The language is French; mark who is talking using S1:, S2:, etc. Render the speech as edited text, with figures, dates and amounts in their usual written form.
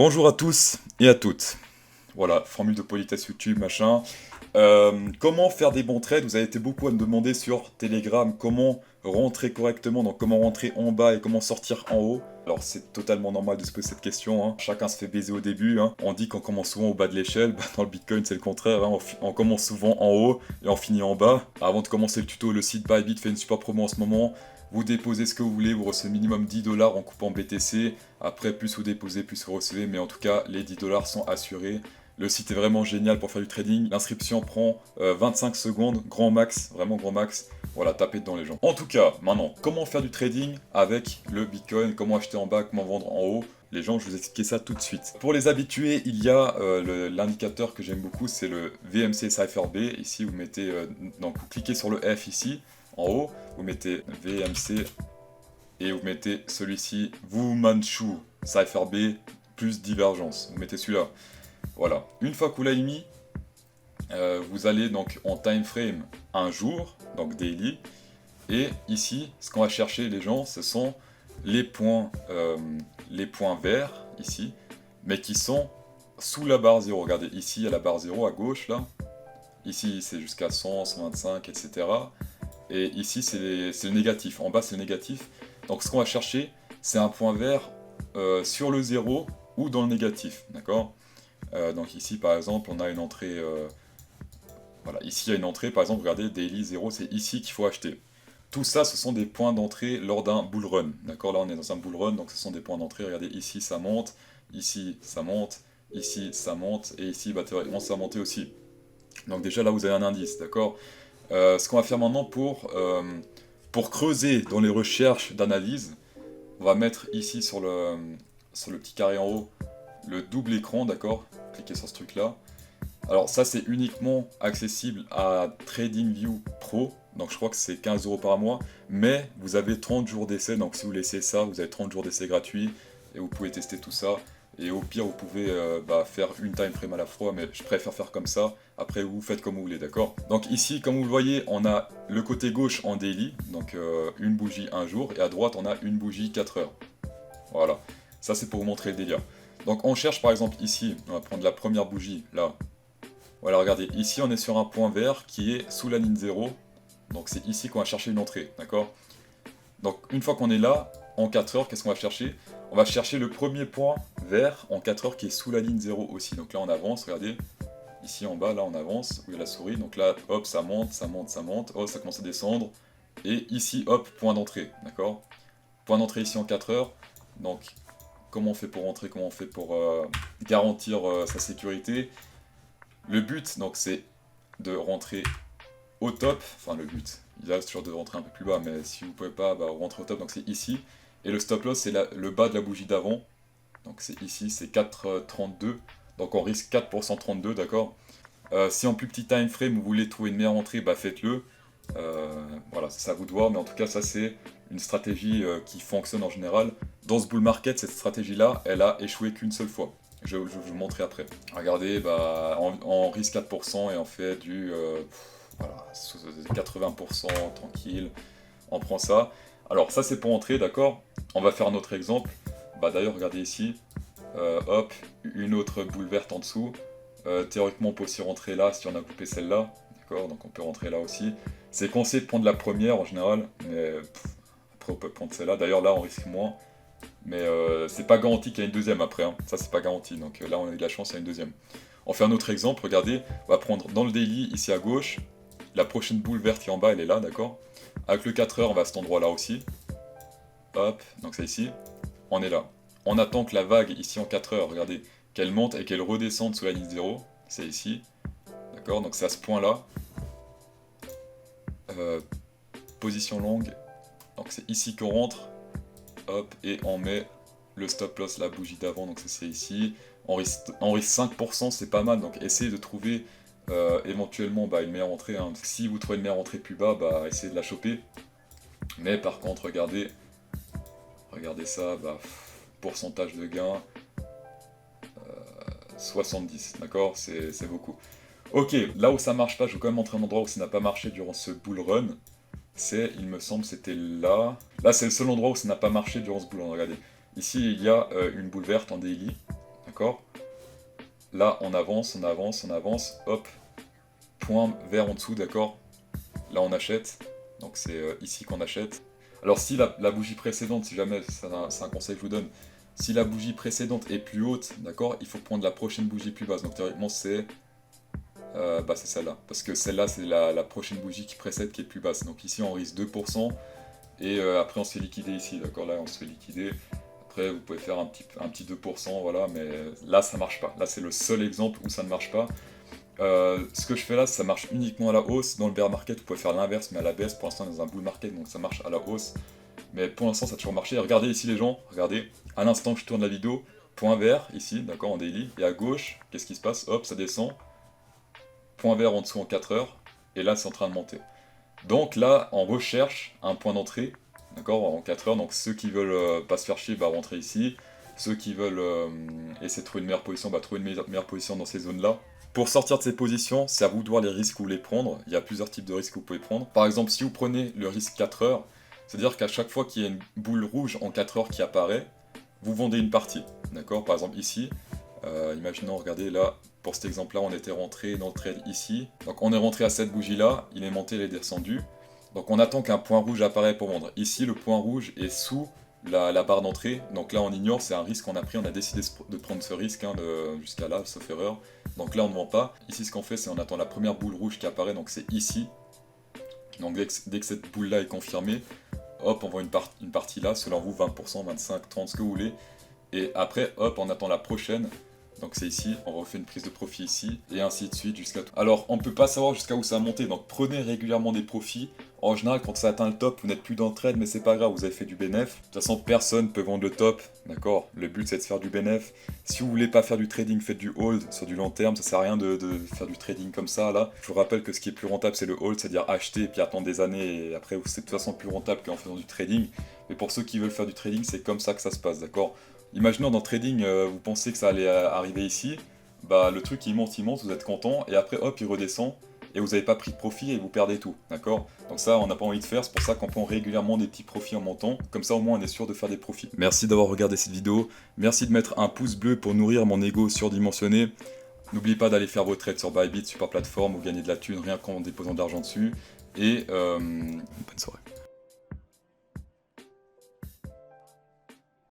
S1: Bonjour à tous et à toutes. Voilà, formule de politesse YouTube, machin. Comment faire des bons trades? Vous avez été beaucoup à me demander sur Telegram comment rentrer correctement, donc comment rentrer en bas et comment sortir en haut. Alors c'est totalement normal de se poser cette question, hein. Chacun se fait baiser au début, hein. On dit qu'on commence souvent au bas de l'échelle, bah, dans le Bitcoin c'est le contraire, hein. On commence souvent en haut et on finit en bas. Avant de commencer le tuto, le site Bybit fait une super promo en ce moment. Vous déposez ce que vous voulez, vous recevez minimum 10 dollars en coupant BTC. Après, plus vous déposez, plus vous recevez, mais en tout cas, les 10 dollars sont assurés. Le site est vraiment génial pour faire du trading. L'inscription prend 25 secondes, grand max, vraiment grand max. Voilà, tapez dedans les gens. En tout cas, maintenant, comment faire du trading avec le Bitcoin? Comment acheter en bas, comment vendre en haut? Les gens, je vais vous expliquer ça tout de suite. Pour les habitués, il y a l'indicateur que j'aime beaucoup, c'est le VMC Cypher B. Ici, vous mettez, donc vous cliquez sur le F ici, en haut, vous mettez VMC et vous mettez celui-ci, Wu Manchu Cypher B plus divergence. Vous mettez celui-là. Voilà. Une fois que vous l'avez mis, vous allez donc en time frame un jour, donc daily. Et ici, ce qu'on va chercher les gens, ce sont les points verts ici, mais qui sont sous la barre 0. Regardez, ici, il y a la barre 0 à gauche, là. Ici, c'est jusqu'à 100, 125, etc. Et ici, c'est le négatif. En bas, c'est le négatif. Donc, ce qu'on va chercher, c'est un point vert sur le 0 ou dans le négatif. D'accord. Donc, ici, par exemple, on a une entrée. Voilà, ici, il y a une entrée. Par exemple, regardez, daily 0, c'est ici qu'il faut acheter. Tout ça, ce sont des points d'entrée lors d'un bull run. D'accord. Là, on est dans un bull run, donc ce sont des points d'entrée. Regardez, ici, ça monte. Ici, ça monte. Ici, ça monte. Et ici, bah, théoriquement, ça va monter aussi. Donc, déjà, là, vous avez un indice. D'accord. Ce qu'on va faire maintenant pour creuser dans les recherches d'analyse, on va mettre ici sur le petit carré en haut le double écran, d'accord? Cliquez sur ce truc là. Alors ça c'est uniquement accessible à TradingView Pro, donc je crois que c'est 15 € par mois, mais vous avez 30 jours d'essai, donc si vous laissez ça, vous avez 30 jours d'essai gratuit, et vous pouvez tester tout ça, et au pire vous pouvez faire une time frame à la fois, mais je préfère faire comme ça, après vous faites comme vous voulez, d'accord? Donc ici, comme vous le voyez, on a le côté gauche en daily, donc une bougie un jour, et à droite on a une bougie 4 heures. Voilà, ça c'est pour vous montrer le délire. Donc on cherche par exemple ici, on va prendre la première bougie, là. Voilà, regardez, ici on est sur un point vert qui est sous la ligne 0. Donc c'est ici qu'on va chercher une entrée, d'accord? Donc une fois qu'on est là, en 4 heures, qu'est-ce qu'on va chercher? On va chercher le premier point vert en 4 heures qui est sous la ligne 0 aussi. Donc là on avance, regardez, ici en bas, là on avance, où il y a la souris. Donc là, hop, ça monte, ça monte, ça monte, oh, ça commence à descendre. Et ici, hop, point d'entrée, d'accord? Point d'entrée ici en 4 heures. Donc comment on fait pour rentrer, comment on fait pour garantir sa sécurité? Le but, donc, c'est de rentrer au top. Enfin, le but, il reste toujours de rentrer un peu plus bas, mais si vous pouvez pas, bah, rentrer au top, donc c'est ici. Et le stop loss, c'est le bas de la bougie d'avant. Donc c'est ici, c'est 4,32. Donc on risque 4 pour 132, d'accord. Si en plus petit time frame vous voulez trouver une meilleure entrée, bah faites-le. Voilà, ça vous doit, mais en tout cas, ça c'est une stratégie qui fonctionne en général. Dans ce bull market, cette stratégie-là, elle a échoué qu'une seule fois. Je vais vous montrer après. Regardez, bah, on risque 4% et on fait du voilà, 80% tranquille. On prend ça. Alors ça c'est pour entrer, d'accord. On va faire un autre exemple. Bah d'ailleurs, regardez ici. Hop, une autre boule verte en dessous. Théoriquement, on peut aussi rentrer là si on a coupé celle-là. D'accord, donc on peut rentrer là aussi. C'est conseillé de prendre la première en général, mais après on peut prendre celle-là. D'ailleurs là on risque moins. Mais c'est pas garanti qu'il y a une deuxième après, hein. Ça c'est pas garanti, donc là on a eu de la chance, il y a une deuxième. On fait un autre exemple, regardez, on va prendre dans le daily, ici à gauche, la prochaine boule verte qui est en bas, elle est là, d'accord. Avec le 4 heures, on va à cet endroit là aussi. Hop, donc c'est ici, on est là. On attend que la vague ici en 4 heures, regardez, qu'elle monte et qu'elle redescende sous la ligne 0, c'est ici. D'accord, donc c'est à ce point là. Position longue, donc c'est ici qu'on rentre. Hop, et on met le stop loss, la bougie d'avant, donc c'est ici. On risque 5%, c'est pas mal, donc essayez de trouver éventuellement une meilleure entrée, hein. Si vous trouvez une meilleure entrée plus bas, essayez de la choper. Mais par contre, regardez ça, pourcentage de gain, 70, d'accord, c'est beaucoup. Ok, là où ça marche pas, je vais quand même montrer un endroit où ça n'a pas marché durant ce bull run. C'est, il me semble, c'était là. Là, c'est le seul endroit où ça n'a pas marché durant ce bull run, regardez. Ici, il y a une boule verte en daily, d'accord. d'accord? Là, on avance, hop, point vert en dessous, d'accord? Là, on achète, donc c'est ici qu'on achète. Alors si la bougie précédente, si jamais, c'est un conseil que je vous donne, si la bougie précédente est plus haute, d'accord, il faut prendre la prochaine bougie plus basse. Donc théoriquement, c'est c'est celle-là. Parce que celle-là, c'est la prochaine bougie qui précède qui est plus basse. Donc ici, on risque 2%. Et après, on se fait liquider ici, d'accord? Là, on se fait liquider. Après, vous pouvez faire un petit 2%, voilà. Mais là, ça marche pas. Là, c'est le seul exemple où ça ne marche pas. Ce que je fais là, ça marche uniquement à la hausse. Dans le bear market, vous pouvez faire l'inverse, mais à la baisse. Pour l'instant, on est dans un bull market, donc ça marche à la hausse. Mais pour l'instant, ça a toujours marché. Regardez ici, les gens. Regardez. À l'instant que je tourne la vidéo, point vert ici, d'accord, en daily. Et à gauche, qu'est-ce qui se passe? Hop, ça descend. Point vert en dessous en 4 heures. Et là, c'est en train de monter. Donc là, on recherche un point d'entrée, d'accord, en 4 heures. Donc ceux qui veulent pas se faire chier, bah rentrer ici. Ceux qui veulent essayer de trouver une meilleure position, bah trouver une meilleure position dans ces zones-là. Pour sortir de ces positions, c'est à vous de voir les risques que vous voulez prendre. Il y a plusieurs types de risques que vous pouvez prendre. Par exemple, si vous prenez le risque 4 heures, c'est-à-dire qu'à chaque fois qu'il y a une boule rouge en 4 heures qui apparaît, vous vendez une partie. D'accord? Par exemple ici, imaginons, regardez là, pour cet exemple-là, on était rentré dans le trade ici. Donc on est rentré à cette bougie-là, il est monté, il est descendu. Donc on attend qu'un point rouge apparaisse pour vendre. Ici, le point rouge est sous la barre d'entrée. Donc là, on ignore, c'est un risque qu'on a pris. On a décidé de prendre ce risque jusqu'à là, sauf erreur. Donc là, on ne vend pas. Ici, ce qu'on fait, c'est on attend la première boule rouge qui apparaît. Donc c'est ici. Donc dès que cette boule-là est confirmée, hop, on vend une partie là, selon vous 20%, 25%, 30%, ce que vous voulez. Et après, hop, on attend la prochaine. Donc c'est ici, on refait une prise de profit ici, et ainsi de suite jusqu'à tout. Alors, on ne peut pas savoir jusqu'à où ça va monter, donc prenez régulièrement des profits. En général, quand ça atteint le top, vous n'êtes plus dans le trade, mais c'est pas grave, vous avez fait du bénéf. De toute façon, personne ne peut vendre le top, d'accord? Le but, c'est de faire du bénéf. Si vous voulez pas faire du trading, faites du hold sur du long terme. Ça sert à rien de faire du trading comme ça, là. Je vous rappelle que ce qui est plus rentable, c'est le hold, c'est-à-dire acheter et puis attendre des années, et après, c'est de toute façon plus rentable qu'en faisant du trading. Mais pour ceux qui veulent faire du trading, c'est comme ça que ça se passe, d'accord? Imaginons dans le trading, vous pensez que ça allait arriver ici, bah le truc il monte, vous êtes content, et après hop il redescend, et vous n'avez pas pris de profit et vous perdez tout, d'accord? Donc ça on n'a pas envie de faire, c'est pour ça qu'on prend régulièrement des petits profits en montant, comme ça au moins on est sûr de faire des profits. Merci d'avoir regardé cette vidéo, merci de mettre un pouce bleu pour nourrir mon ego surdimensionné. N'oubliez pas d'aller faire vos trades sur Bybit, super plateforme, où gagner de la thune rien qu'en déposant de l'argent dessus, et bonne soirée.